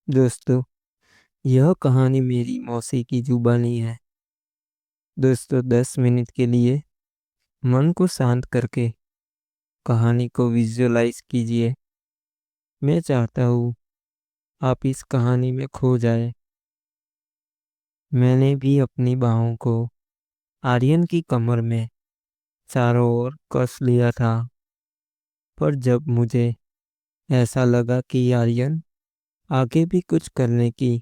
दोस्तों, यह कहानी मेरी मौसी की जुबानी है। दोस्तों, 10 मिनट के लिए मन को शांत करके कहानी को विजुअलाइज कीजिए। मैं चाहता हूँ आप इस कहानी में खो जाए। मैंने भी अपनी बाहों को आर्यन की कमर में चारों ओर कस लिया था, पर जब मुझे ऐसा लगा कि आर्यन आगे भी कुछ करने की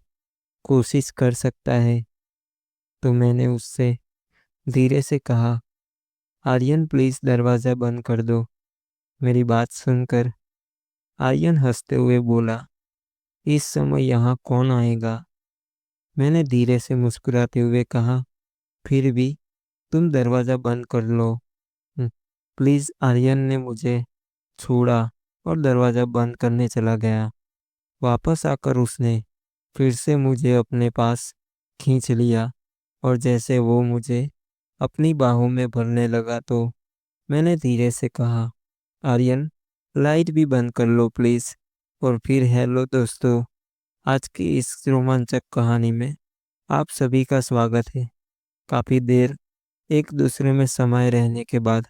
कोशिश कर सकता है, तो मैंने उससे धीरे से कहा, आर्यन प्लीज दरवाज़ा बंद कर दो। मेरी बात सुनकर आर्यन हंसते हुए बोला, इस समय यहाँ कौन आएगा। मैंने धीरे से मुस्कुराते हुए कहा, फिर भी तुम दरवाज़ा बंद कर लो। "हम्म, प्लीज। आर्यन ने मुझे छोड़ा और दरवाज़ा बंद करने चला गया। वापस आकर उसने फिर से मुझे अपने पास खींच लिया और जैसे वो मुझे अपनी बाहों में भरने लगा तो मैंने धीरे से कहा, आर्यन लाइट भी बंद कर लो प्लीज़। और फिर हेलो दोस्तों, आज की इस रोमांचक कहानी में आप सभी का स्वागत है। काफ़ी देर एक दूसरे में समाये रहने के बाद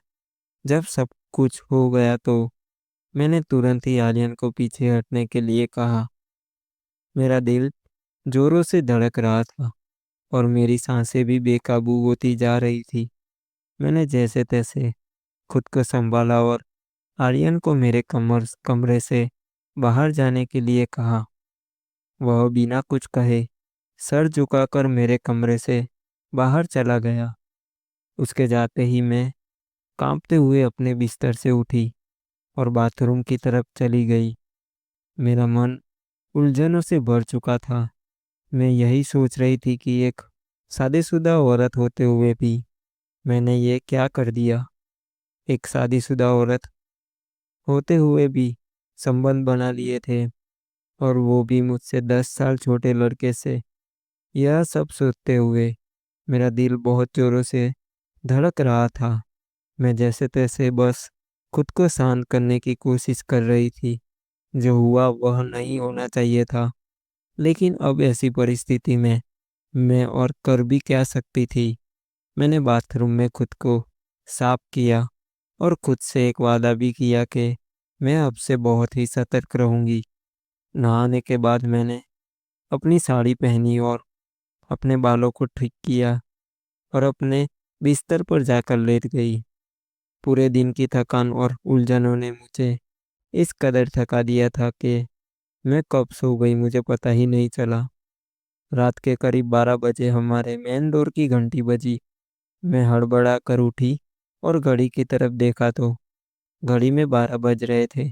जब सब कुछ हो गया तो मैंने तुरंत ही आर्यन को पीछे हटने के लिए कहा। मेरा दिल जोरों से धड़क रहा था और मेरी सांसें भी बेकाबू होती जा रही थी। मैंने जैसे तैसे खुद को संभाला और आर्यन को मेरे कमरे से बाहर जाने के लिए कहा। वह बिना कुछ कहे सर झुकाकर मेरे कमरे से बाहर चला गया। उसके जाते ही मैं कांपते हुए अपने बिस्तर से उठी और बाथरूम की तरफ चली गई। मेरा मन उलझनों से भर चुका था। मैं यही सोच रही थी कि एक शादीशुदा औरत होते हुए भी मैंने ये क्या कर दिया। एक शादीशुदा औरत होते हुए भी संबंध बना लिए थे, और वो भी मुझसे 10 साल छोटे लड़के से। यह सब सोचते हुए मेरा दिल बहुत जोरों से धड़क रहा था। मैं जैसे तैसे बस खुद को शांत करने की कोशिश कर रही थी। जो हुआ वह नहीं होना चाहिए था, लेकिन अब ऐसी परिस्थिति में मैं और कर भी क्या सकती थी। मैंने बाथरूम में खुद को साफ किया और खुद से एक वादा भी किया कि मैं अब से बहुत ही सतर्क रहूंगी। नहाने के बाद मैंने अपनी साड़ी पहनी और अपने बालों को ठीक किया और अपने बिस्तर पर जाकर लेट गई। पूरे दिन की थकान और उलझनों ने मुझे इस कदर थका दिया था कि मैं कब सो गई मुझे पता ही नहीं चला। रात के करीब 12 बजे हमारे मेन डोर की घंटी बजी। मैं हड़बड़ा कर उठी और घड़ी की तरफ देखा तो घड़ी में 12 बज रहे थे।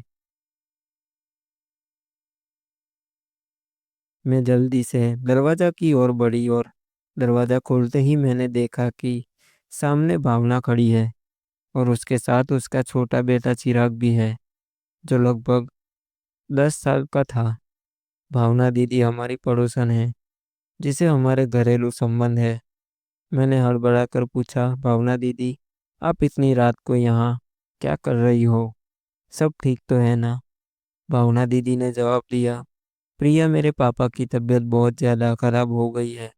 मैं जल्दी से दरवाज़ा की ओर बढ़ी और दरवाज़ा खोलते ही मैंने देखा कि सामने भावना खड़ी है और उसके साथ उसका छोटा बेटा चिराग भी है, जो लगभग 10 साल का था। भावना दीदी हमारी पड़ोसन है, जिसे हमारे घरेलू संबंध है। मैंने हड़बड़ा कर पूछा, भावना दीदी, आप इतनी रात को यहाँ क्या कर रही हो? सब ठीक तो है ना? भावना दीदी ने जवाब दिया, प्रिया, मेरे पापा की तबीयत बहुत ज़्यादा खराब हो गई है।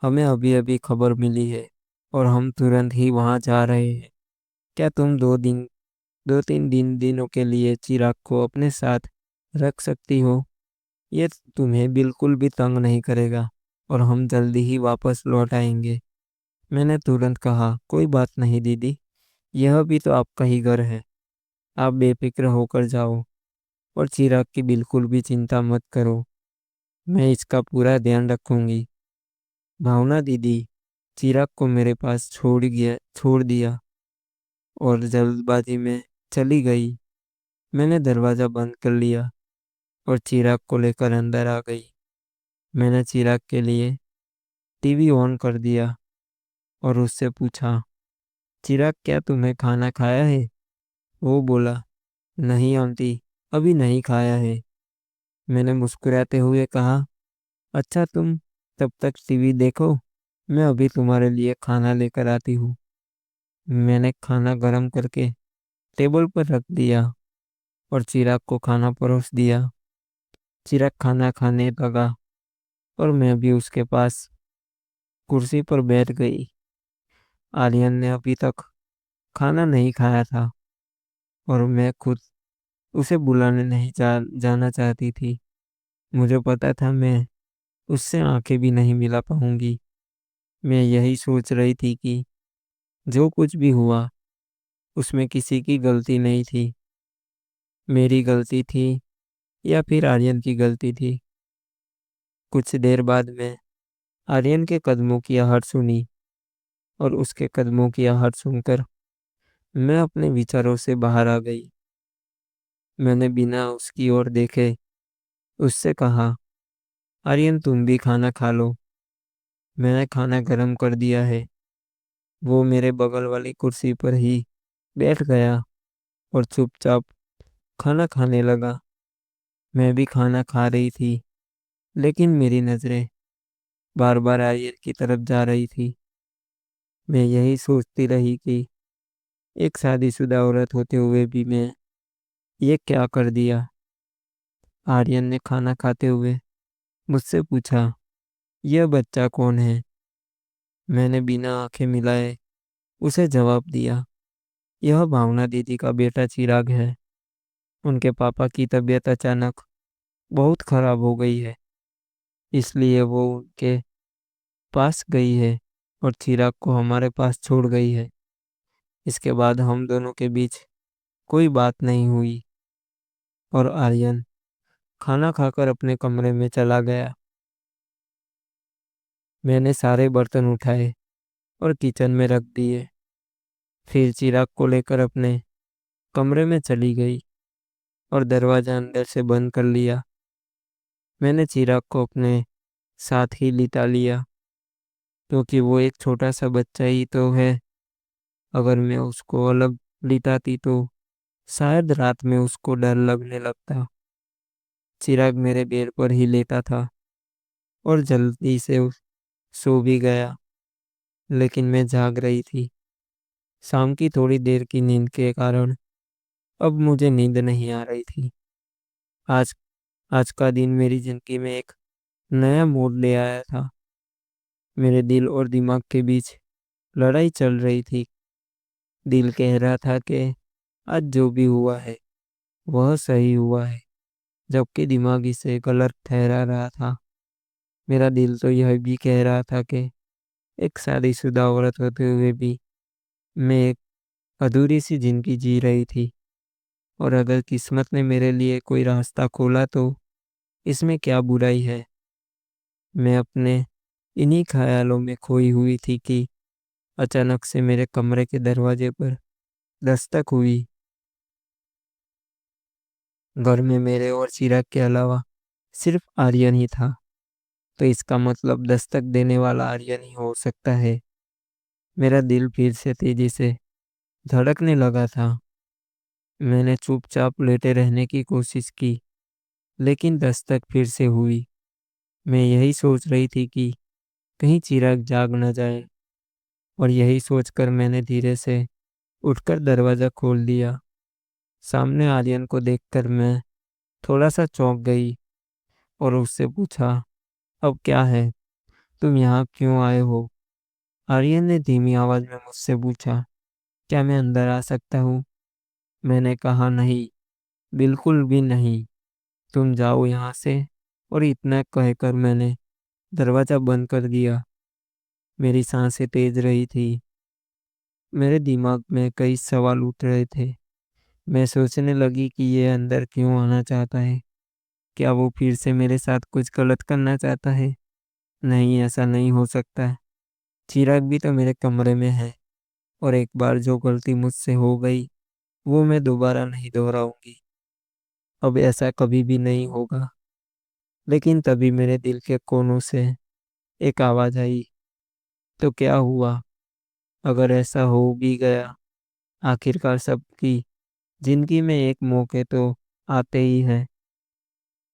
हमें अभी अभी खबर मिली है और हम तुरंत ही वहाँ जा रहे हैं। क्या तुम 2-3 दिनों के लिए चिराग को अपने साथ रख सकती हो? ये तुम्हें बिल्कुल भी तंग नहीं करेगा और हम जल्दी ही वापस लौट आएंगे। मैंने तुरंत कहा, कोई बात नहीं दीदी, यह भी तो आपका ही घर है। आप बेफिक्र होकर जाओ और चिराग की बिल्कुल भी चिंता मत करो। मैं इसका पूरा ध्यान रखूंगी। भावना दीदी चिराग को मेरे पास छोड़ दिया और जल्दबाजी में चली गई। मैंने दरवाज़ा बंद कर लिया और चिराग को लेकर अंदर आ गई। मैंने चिराग के लिए टीवी ऑन कर दिया और उससे पूछा, चिराग, क्या तुम्हें खाना खाया है? वो बोला, नहीं आंटी, अभी नहीं खाया है। मैंने मुस्कुराते हुए कहा, अच्छा, तुम तब तक टीवी देखो, मैं अभी तुम्हारे लिए खाना लेकर आती हूँ। मैंने खाना गरम करके टेबल पर रख दिया और चिराग को खाना परोस दिया। चिराग खाना खाने लगा और मैं भी उसके पास कुर्सी पर बैठ गई। आर्यन ने अभी तक खाना नहीं खाया था और मैं खुद उसे बुलाने नहीं जाना चाहती थी। मुझे पता था मैं उससे आंखें भी नहीं मिला पाऊंगी। मैं यही सोच रही थी कि जो कुछ भी हुआ उसमें किसी की गलती नहीं थी। मेरी गलती थी या फिर आर्यन की गलती थी। कुछ देर बाद में आर्यन के कदमों की आहट सुनी और उसके कदमों की आहट सुनकर मैं अपने विचारों से बाहर आ गई। मैंने बिना उसकी ओर देखे उससे कहा, आर्यन तुम भी खाना खा लो, मैंने खाना गर्म कर दिया है। वो मेरे बगल वाली कुर्सी पर ही बैठ गया और चुपचाप खाना खाने लगा। मैं भी खाना खा रही थी, लेकिन मेरी नज़रें बार बार आर्यन की तरफ जा रही थी। मैं यही सोचती रही कि एक शादीशुदा औरत होते हुए भी मैं ये क्या कर दिया। आर्यन ने खाना खाते हुए मुझसे पूछा, यह बच्चा कौन है? मैंने बिना आंखें मिलाए उसे जवाब दिया, यह भावना दीदी का बेटा चिराग है। उनके पापा की तबीयत अचानक बहुत खराब हो गई है, इसलिए वो उनके पास गई है और चिराग को हमारे पास छोड़ गई है। इसके बाद हम दोनों के बीच कोई बात नहीं हुई और आर्यन खाना खाकर अपने कमरे में चला गया। मैंने सारे बर्तन उठाए और किचन में रख दिए। फिर चिराग को लेकर अपने कमरे में चली गई और दरवाजा अंदर से बंद कर लिया। मैंने चिराग को अपने साथ ही लिटा लिया, क्योंकि वो एक छोटा सा बच्चा ही तो है। अगर मैं उसको अलग लिटाती तो शायद रात में उसको डर लगने लगता। चिराग मेरे बेड पर ही लेटा था और जल्दी से सो भी गया, लेकिन मैं जाग रही थी। शाम की थोड़ी देर की नींद के कारण अब मुझे नींद नहीं आ रही थी। आज आज का दिन मेरी जिंदगी में एक नया मोड़ ले आया था। मेरे दिल और दिमाग के बीच लड़ाई चल रही थी। दिल कह रहा था कि आज जो भी हुआ है वह सही हुआ है, जबकि दिमाग इसे गलत ठहरा रहा था। मेरा दिल तो यह भी कह रहा था कि एक शादीशुदा औरत होते हुए भी मैं एक अधूरी सी जिंदगी जी रही थी, और अगर किस्मत ने मेरे लिए कोई रास्ता खोला तो इसमें क्या बुराई है। मैं अपने इन्हीं ख्यालों में खोई हुई थी कि अचानक से मेरे कमरे के दरवाजे पर दस्तक हुई। घर में मेरे और चिराग के अलावा सिर्फ आर्यन ही था, तो इसका मतलब दस्तक देने वाला आर्यन ही हो सकता है। मेरा दिल फिर से तेजी से धड़कने लगा था। मैंने चुपचाप लेटे रहने की कोशिश की, लेकिन दस्तक फिर से हुई। मैं यही सोच रही थी कि कहीं चिराग जाग न जाए, और यही सोचकर मैंने धीरे से उठकर दरवाज़ा खोल दिया। सामने आर्यन को देखकर मैं थोड़ा सा चौंक गई और उससे पूछा, अब क्या है, तुम यहाँ क्यों आए हो? आर्यन ने धीमी आवाज में मुझसे पूछा, क्या मैं अंदर आ सकता हूँ? मैंने कहा, नहीं, बिल्कुल भी नहीं, तुम जाओ यहाँ से। और इतना कहकर मैंने दरवाज़ा बंद कर दिया। मेरी सांसें तेज रही थी। मेरे दिमाग में कई सवाल उठ रहे थे। मैं सोचने लगी कि ये अंदर क्यों आना चाहता है। क्या वो फिर से मेरे साथ कुछ गलत करना चाहता है? नहीं, ऐसा नहीं हो सकता। चिराग भी तो मेरे कमरे में है, और एक बार जो गलती मुझसे हो गई वो मैं दोबारा नहीं दोहराऊंगी। अब ऐसा कभी भी नहीं होगा। लेकिन तभी मेरे दिल के कोनों से एक आवाज़ आई, तो क्या हुआ अगर ऐसा हो भी गया? आखिरकार सबकी जिंदगी में एक मौके तो आते ही हैं।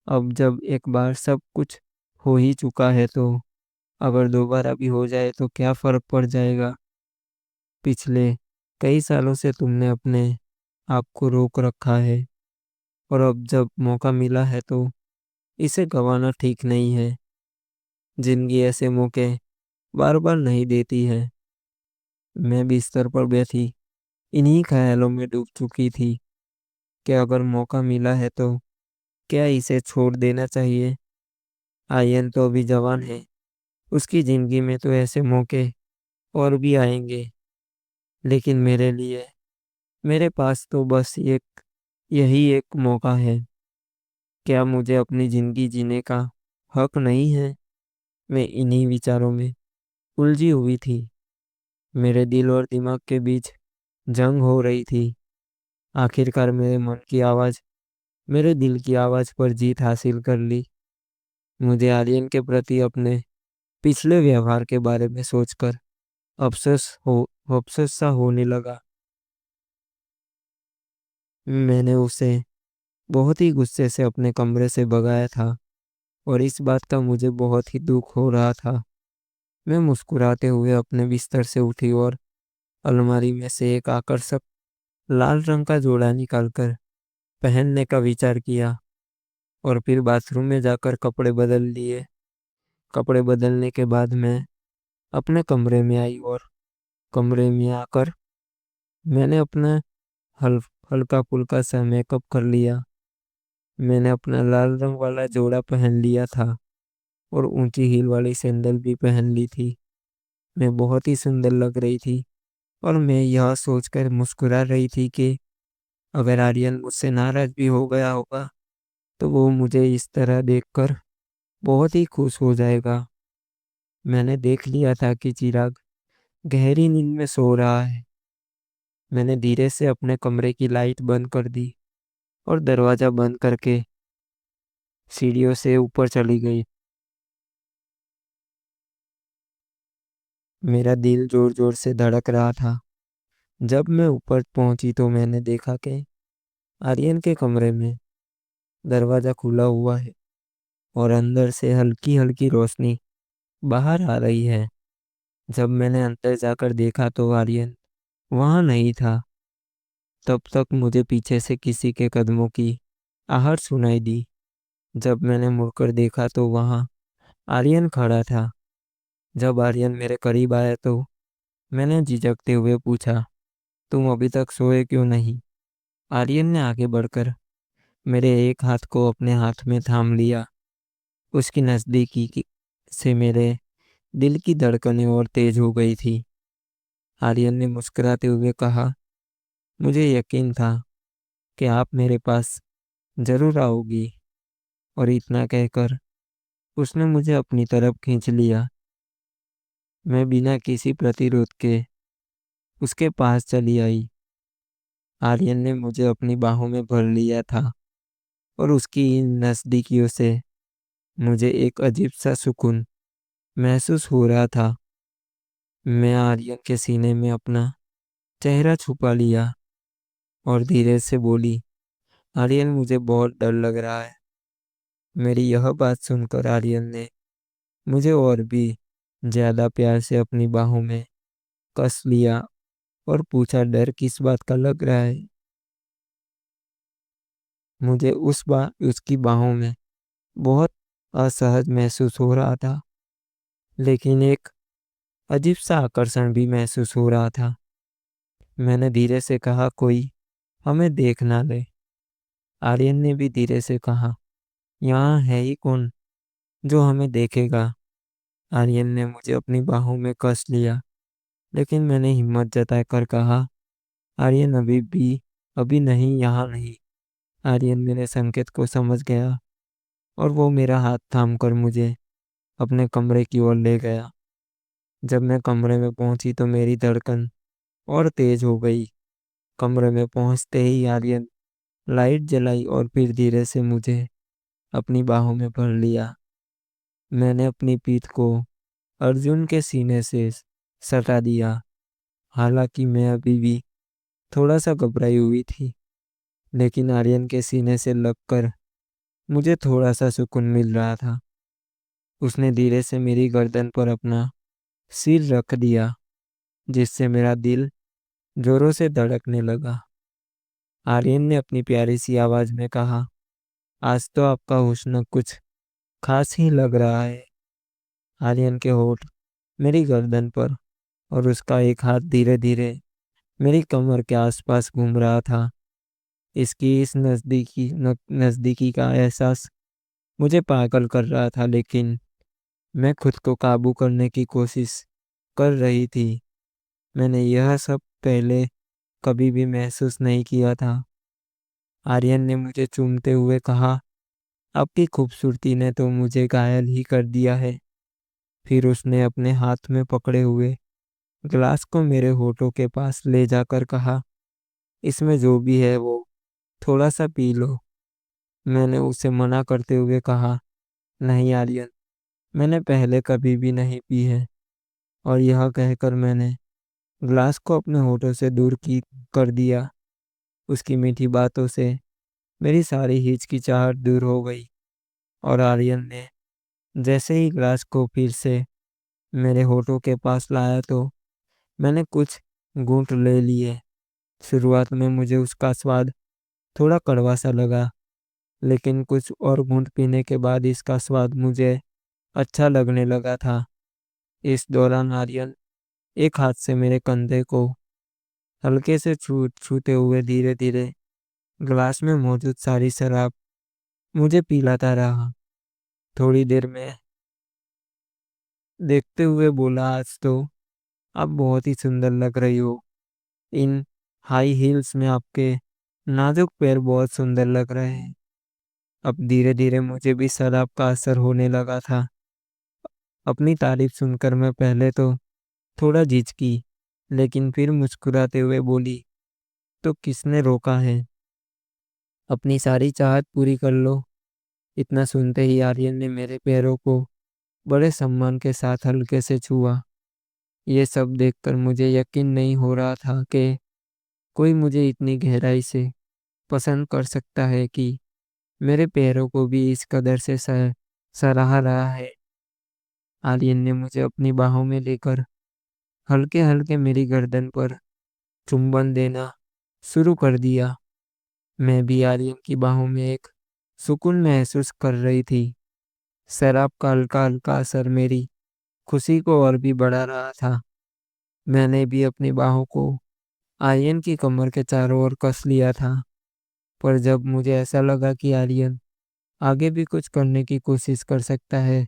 अब जब एक बार सब कुछ हो ही चुका है तो अगर दोबारा भी हो जाए तो क्या फर्क पड़ जाएगा? पिछले कई सालों से तुमने अपने आप को रोक रखा है, और अब जब मौका मिला है तो इसे गंवाना ठीक नहीं है। जिंदगी ऐसे मौके बार बार नहीं देती है। मैं बिस्तर पर बैठी इन्हीं ख्यालों में डूब चुकी थी कि अगर मौका मिला है तो क्या इसे छोड़ देना चाहिए। आयन तो अभी जवान है, उसकी जिंदगी में तो ऐसे मौके और भी आएंगे। लेकिन मेरे लिए, मेरे पास तो बस एक यही एक मौका है। क्या मुझे अपनी जिंदगी जीने का हक नहीं है? मैं इन्हीं विचारों में उलझी हुई थी। मेरे दिल और दिमाग के बीच जंग हो रही थी। आखिरकार मेरे मन की आवाज़ मेरे दिल की आवाज़ पर जीत हासिल कर ली। मुझे आर्यन के प्रति अपने पिछले व्यवहार के बारे में सोचकर अफसोस सा होने लगा। मैंने उसे बहुत ही गुस्से से अपने कमरे से भगाया था और इस बात का मुझे बहुत ही दुख हो रहा था। मैं मुस्कुराते हुए अपने बिस्तर से उठी और अलमारी में से एक आकर्षक लाल रंग का जोड़ा निकालकर पहनने का विचार किया और फिर बाथरूम में जाकर कपड़े बदल लिए। कपड़े बदलने के बाद मैं अपने कमरे में आई और कमरे में आकर मैंने अपना हल हल्का फुल्का सा मेकअप कर लिया। मैंने अपना लाल रंग वाला जोड़ा पहन लिया था और ऊंची हील वाली सैंडल भी पहन ली थी। मैं बहुत ही सुंदर लग रही थी और मैं यह सोचकर मुस्कुरा रही थी कि अगर आर्यन मुझसे नाराज भी हो गया होगा तो वो मुझे इस तरह देखकर बहुत ही खुश हो जाएगा। मैंने देख लिया था कि चिराग गहरी नींद में सो रहा है। मैंने धीरे से अपने कमरे की लाइट बंद कर दी और दरवाजा बंद करके सीढ़ियों से ऊपर चली गई। मेरा दिल जोर जोर से धड़क रहा था। जब मैं ऊपर पहुंची तो मैंने देखा कि आर्यन के कमरे में दरवाजा खुला हुआ है और अंदर से हल्की हल्की रोशनी बाहर आ रही है। जब मैंने अंदर जाकर देखा तो आर्यन वहां नहीं था। तब तक मुझे पीछे से किसी के कदमों की आहट सुनाई दी। जब मैंने मुड़कर देखा तो वहां आर्यन खड़ा था। जब आर्यन मेरे करीब आया तो मैंने झिझकते हुए पूछा, तुम अभी तक सोए क्यों नहीं? आर्यन ने आगे बढ़कर मेरे एक हाथ को अपने हाथ में थाम लिया। उसकी से मेरे दिल की धड़कनें और तेज हो गई थी। आर्यन ने मुस्कुराते हुए कहा, मुझे यकीन था कि आप मेरे पास जरूर आओगी। और इतना कहकर उसने मुझे अपनी तरफ खींच लिया। मैं बिना किसी प्रतिरोध के उसके पास चली आई। आर्यन ने मुझे अपनी बाहों में भर लिया था और उसकी इन नज़दीकियों से मुझे एक अजीब सा सुकून महसूस हो रहा था। मैं आर्यन के सीने में अपना चेहरा छुपा लिया और धीरे से बोली, आर्यन मुझे बहुत डर लग रहा है। मेरी यह बात सुनकर आर्यन ने मुझे और भी ज्यादा प्यार से अपनी बाहों में कस लिया और पूछा, डर किस बात का लग रहा है? मुझे उस बार उसकी बाहों में बहुत असहज महसूस हो रहा था, लेकिन एक अजीब सा आकर्षण भी महसूस हो रहा था। मैंने धीरे से कहा, कोई हमें देख ना ले। आर्यन ने भी धीरे से कहा, यहाँ है ही कौन जो हमें देखेगा। आर्यन ने मुझे अपनी बाहों में कस लिया, लेकिन मैंने हिम्मत जताकर कहा, आर्यन अभी नहीं, यहाँ नहीं। आर्यन मेरे संकेत को समझ गया और वो मेरा हाथ थामकर मुझे अपने कमरे की ओर ले गया। जब मैं कमरे में पहुंची तो मेरी धड़कन और तेज हो गई। कमरे में पहुंचते ही आर्यन लाइट जलाई और फिर धीरे से मुझे अपनी बाहों में भर लिया। मैंने अपनी पीठ को अर्जुन के सीने से सटा दिया। हालांकि मैं अभी भी थोड़ा सा घबराई हुई थी, लेकिन आर्यन के सीने से लगकर मुझे थोड़ा सा सुकून मिल रहा था। उसने धीरे से मेरी गर्दन पर अपना सिर रख दिया, जिससे मेरा दिल जोरों से धड़कने लगा। आर्यन ने अपनी प्यारी सी आवाज में कहा, आज तो आपका हुस्न कुछ खास ही लग रहा है। आर्यन के होठ मेरी गर्दन पर और उसका एक हाथ धीरे धीरे मेरी कमर के आसपास घूम रहा था। इसकी इस नज़दीकी का एहसास मुझे पागल कर रहा था, लेकिन मैं खुद को काबू करने की कोशिश कर रही थी। मैंने यह सब पहले कभी भी महसूस नहीं किया था। आर्यन ने मुझे चूमते हुए कहा, आपकी खूबसूरती ने तो मुझे घायल ही कर दिया है। फिर उसने अपने हाथ में पकड़े हुए ग्लास को मेरे होठों के पास ले जाकर कहा, इसमें जो भी है वो थोड़ा सा पी लो। मैंने उसे मना करते हुए कहा, नहीं आर्यन, मैंने पहले कभी भी नहीं पी है। और यह कहकर मैंने ग्लास को अपने होठों से दूर की कर दिया। उसकी मीठी बातों से मेरी सारी हिचकिचाहट दूर हो गई और आर्यन ने जैसे ही ग्लास को फिर से मेरे होठों के पास लाया तो मैंने कुछ घूंट ले लिए। शुरुआत में मुझे उसका स्वाद थोड़ा कड़वा सा लगा, लेकिन कुछ और घूंट पीने के बाद इसका स्वाद मुझे अच्छा लगने लगा था। इस दौरान आर्यन एक हाथ से मेरे कंधे को हल्के से छूते हुए धीरे धीरे ग्लास में मौजूद सारी शराब मुझे पिलाता रहा। थोड़ी देर में देखते हुए बोला, आज तो आप बहुत ही सुंदर लग रही हो। इन हाई हील्स में आपके नाजुक पैर बहुत सुंदर लग रहे हैं। अब धीरे धीरे मुझे भी शराब का असर होने लगा था। अपनी तारीफ सुनकर मैं पहले तो थोड़ा झिझकी, लेकिन फिर मुस्कुराते हुए बोली, तो किसने रोका है, अपनी सारी चाहत पूरी कर लो। इतना सुनते ही आर्यन ने मेरे पैरों को बड़े सम्मान के साथ हल्के से छुआ। ये सब देखकर मुझे यकीन नहीं हो रहा था कि कोई मुझे इतनी गहराई से पसंद कर सकता है कि मेरे पैरों को भी इस कदर से सराहा रहा है। आर्यन ने मुझे अपनी बाहों में लेकर हल्के हल्के मेरी गर्दन पर चुंबन देना शुरू कर दिया। मैं भी आर्यन की बाहों में एक सुकून महसूस कर रही थी। शराब का हल्का हल्का असर मेरी खुशी को और भी बढ़ा रहा था। मैंने भी अपनी बाहों को आर्यन की कमर के चारों ओर कस लिया था। पर जब मुझे ऐसा लगा कि आर्यन आगे भी कुछ करने की कोशिश कर सकता है,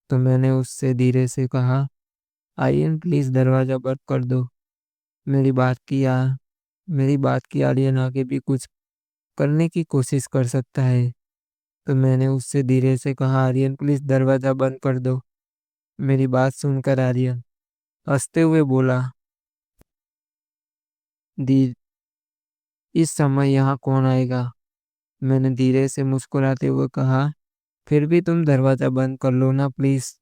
तो मैंने उससे धीरे से कहा, आर्यन प्लीज दरवाजा बंद कर दो। मेरी बात की आ मेरी बात की आर्यन आगे भी कुछ करने की कोशिश कर सकता है। तो मैंने उससे धीरे से कहा, आर्यन प्लीज दरवाजा बंद कर दो। मेरी बात सुनकर आर्यन हंसते हुए बोला, दी इस समय यहाँ कौन आएगा। मैंने धीरे से मुस्कुराते हुए कहा, फिर भी तुम दरवाजा बंद कर लो ना प्लीज।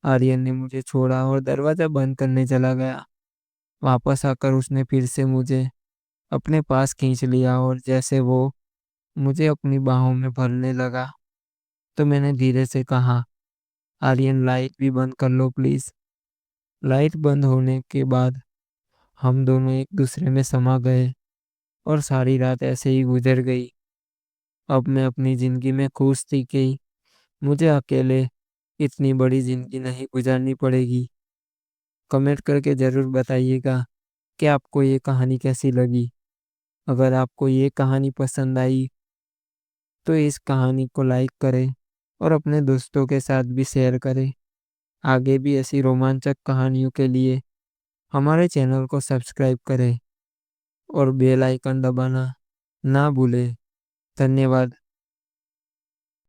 आर्यन ने मुझे छोड़ा और दरवाजा बंद करने चला गया। वापस आकर उसने फिर से मुझे अपने पास खींच लिया और जैसे वो मुझे अपनी बाहों में भरने लगा, तो मैंने धीरे से कहा, आर्यन लाइट भी बंद कर लो प्लीज। लाइट बंद होने के बाद हम दोनों एक दूसरे में समा गए और सारी रात ऐसे ही गुजर गई। अब मैं अपनी जिंदगी में खुश थी कि मुझे अकेले इतनी बड़ी जिंदगी नहीं गुजारनी पड़ेगी। कमेंट करके ज़रूर बताइएगा कि आपको ये कहानी कैसी लगी। अगर आपको ये कहानी पसंद आई तो इस कहानी को लाइक करें और अपने दोस्तों के साथ भी शेयर करें। आगे भी ऐसी रोमांचक कहानियों के लिए हमारे चैनल को सब्सक्राइब करें और बेल आइकन दबाना ना भूलें। धन्यवाद।